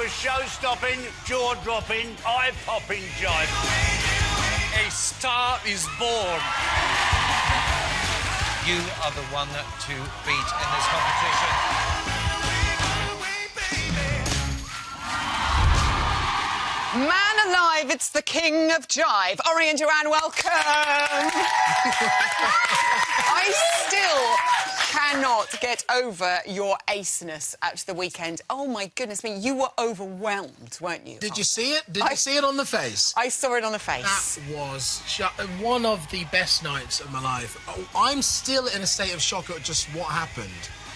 was show-stopping, jaw-dropping, eye-popping jive. A star is born. You are the one to beat in this competition. Man alive, it's the king of jive. Oduba and Joanne, welcome. I still cannot get over your aceness at the weekend. Oh, my goodness me, you were overwhelmed, weren't you? Did you see it? Did you see it on the face? I saw it on the face. That was one of the best nights of my life. Oh, I'm still in a state of shock at just what happened.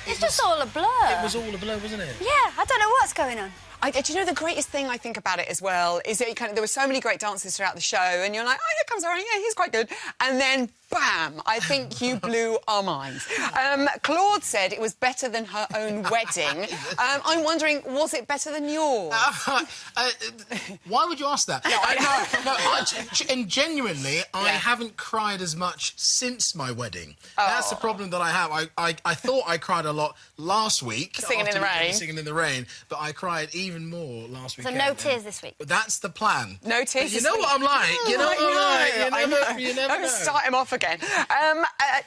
It's just all a blur. It was all a blur, wasn't it? Yeah, I don't know what's going on. Do you know the greatest thing I think about it as well is that there were so many great dancers throughout the show, and you're like, oh, here comes Oduba, yeah, he's quite good. And then, bam, I think you blew our minds. Claude said it was better than her own wedding. I'm wondering, was it better than yours? Why would you ask that? And genuinely, I haven't cried as much since my wedding. Oh. That's the problem that I have. I thought I cried a lot last week. Singing in the rain, but I cried even more last weekend. So no tears this week? But that's the plan. No tears You know what I'm like. You know what I'm like. You never know. Start him off again.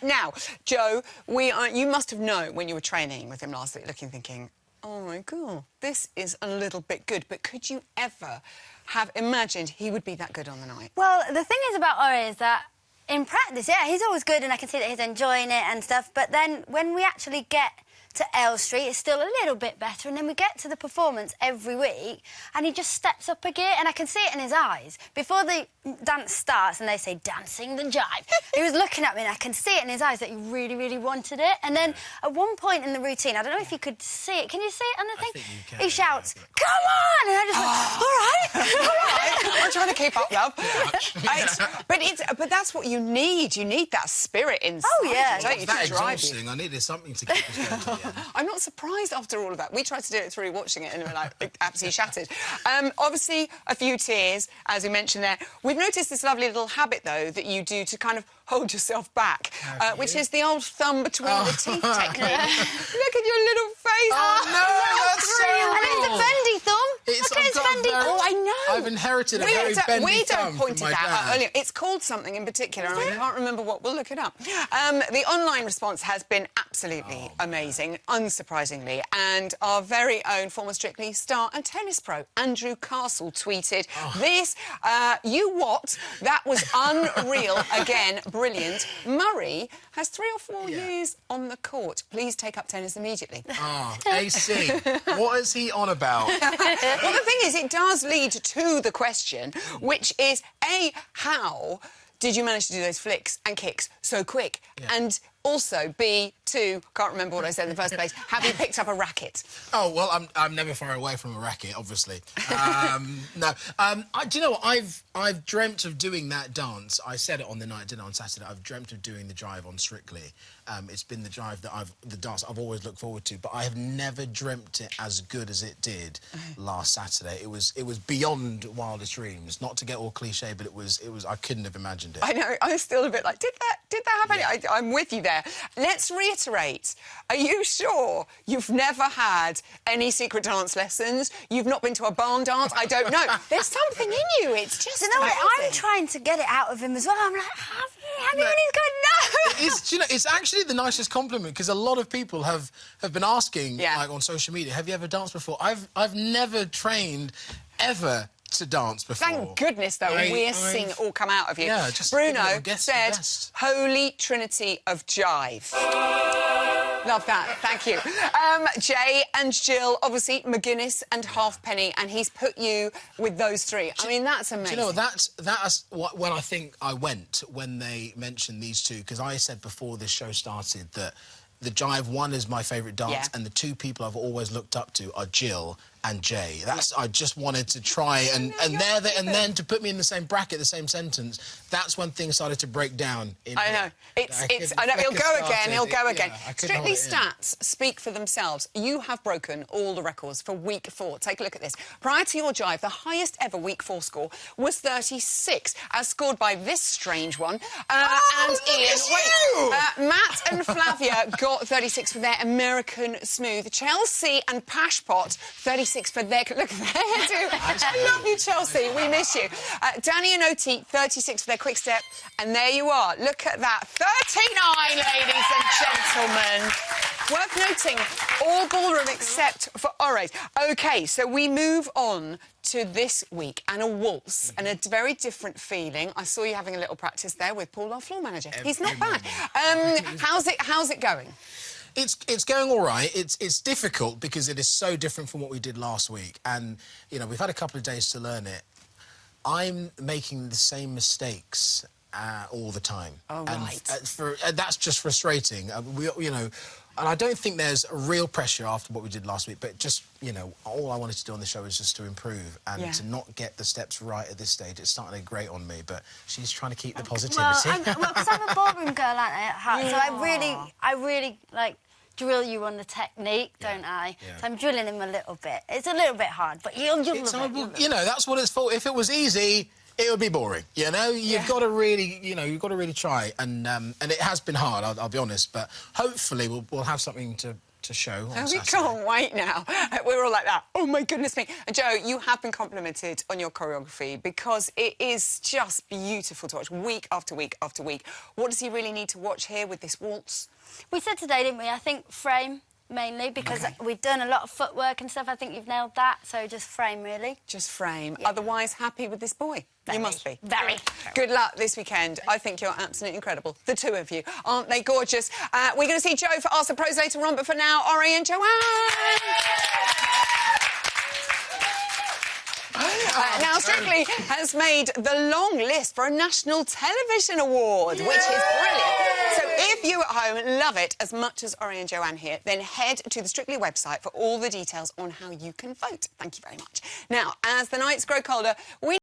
Now, Joe, you must have known when you were training with him last week, thinking, oh, my God, this is a little bit good. But could you ever have imagined he would be that good on the night? Well, the thing is about Oduba is that in practice, yeah, he's always good and I can see that he's enjoying it and stuff. But then when we actually get to L Street, it's still a little bit better, and then we get to the performance every week and he just steps up a gear, and I can see it in his eyes. Before the dance starts and they say dancing the jive, he was looking at me and I can see it in his eyes that he really, really wanted it. And then at one point in the routine, I don't know if you could see it, can you see it on the thing? I think you can. He shouts, come on! And I just went, all right. I'm trying to keep up, love. But that's what you need. You need that spirit inside. Oh, yeah. Don't you, that to drive exhausting. you. I needed something to keep us going to the end. I'm not surprised after all of that. We tried to do it through watching it and we were like absolutely shattered. Obviously, a few tears, as we mentioned there. We've noticed this lovely little habit, though, that you do to kind of hold yourself back, which is the old thumb between the teeth technique. Look at your little face. Oh, no, that's so And it's a bendy thumb. Look at his bendy. Oh, I know. I've inherited a very bendy We thumb don't point from it my out dad. earlier. It's called something in particular, and I can't remember what. We'll look it up. The online response has been absolutely amazing, unsurprisingly, and our very own former Strictly star and tennis pro, Andrew Castle, tweeted this, you what? That was unreal. Again, brilliant. Murray has 3 or 4 years on the court. Please take up tennis immediately. Oh, AC, what is he on about? Well, the thing is, it does lead to the question, which is, A, how did you manage to do those flicks and kicks so quick? And also, B, 2, can't remember what I said in the first place, have you picked up a racket? Oh, well, I'm never far away from a racket, obviously. No. Do you know what? I've dreamt of doing that dance. I said it on the night dinner on Saturday. I've dreamt of doing the jive on Strictly. It's been the jive that the dance I've always looked forward to, but I have never dreamt it as good as it did last Saturday. It was beyond wildest dreams. Not to get all cliche, but it was. I couldn't have imagined it. I know. I'm still a bit like, did that happen? Yeah. I'm with you there. Let's reiterate. Are you sure you've never had any secret dance lessons? You've not been to a barn dance? I don't know. There's something in you. It's just. You know what? I'm trying to get it out of him as well. I'm like, have you? And he's going, no. Do you know, it's actually the nicest compliment, because a lot of people have been asking, like on social media, have you ever danced before? I've never trained ever to dance before. Thank goodness, though, we're seeing it all come out of you. Yeah, just Bruno said, Holy Trinity of Jive. Love that, thank you. Jay and Jill, obviously McGuinness and Halfpenny, and he's put you with those 3. I mean, that's amazing. Do you know, that's when I think I went when they mentioned these 2, because I said before this show started that the jive one is my favourite dance, and the 2 people I've always looked up to are Jill and Jay. I just wanted to try and then to put me in the same bracket, the same sentence. That's when things started to break down. I know. I know. He'll go again. Strictly stats speak for themselves. You have broken all the records for week 4. Take a look at this. Prior to your jive, the highest ever week 4 score was 36, as scored by this strange one. And Ian. Matt and Flavia got 36 for their American Smooth. Chelsea and Pashpot, 36. 36 for their... Look at their hairdo. I love you, Chelsea. We miss you. Danny and Oti, 36 for their quick step. And there you are. Look at that. 39, ladies and gentlemen. Worth noting, all ballroom except for Ore's. OK, so we move on to this week and a waltz and a very different feeling. I saw you having a little practice there with Paul, our floor manager. He's not bad. How's it going? It's going all right. It's difficult because it is so different from what we did last week. And, you know, we've had a couple of days to learn it. I'm making the same mistakes all the time. Oh, right. And that's just frustrating. You know, and I don't think there's a real pressure after what we did last week, but just, you know, all I wanted to do on the show is just to improve and to not get the steps right at this stage. It's starting to grate on me, but she's trying to keep the positivity. Well, because I'm a ballroom girl, aren't I, at heart, so I really, like, drill you on the technique, don't I? Yeah. So I'm drilling him a little bit. It's a little bit hard, but you'll love it. You know, that's what it's for. If it was easy, it would be boring. You know, you've got to really, you know, you've got to really try. And it has been hard, I'll be honest. But hopefully we'll have something to show on Saturday. We can't wait now. We're all like that. Oh, my goodness me. And, Joe, you have been complimented on your choreography because it is just beautiful to watch week after week after week. What does he really need to watch here with this waltz? We said today, didn't we? I think frame, mainly, because we've done a lot of footwork and stuff. I think you've nailed that, so just frame, really. Just frame. Yeah. Otherwise, happy with this boy? Very. You must be. Very. Good luck this weekend. I think you're absolutely incredible. The two of you. Aren't they gorgeous? We're going to see Joe for Ask the Pros later on, but for now, Ori and Joanne. Now, Strictly has made the long list for a National Television Award, which is brilliant. So if you at home love it as much as Ori and Joanne here, then head to the Strictly website for all the details on how you can vote. Thank you very much. Now, as the nights grow colder, we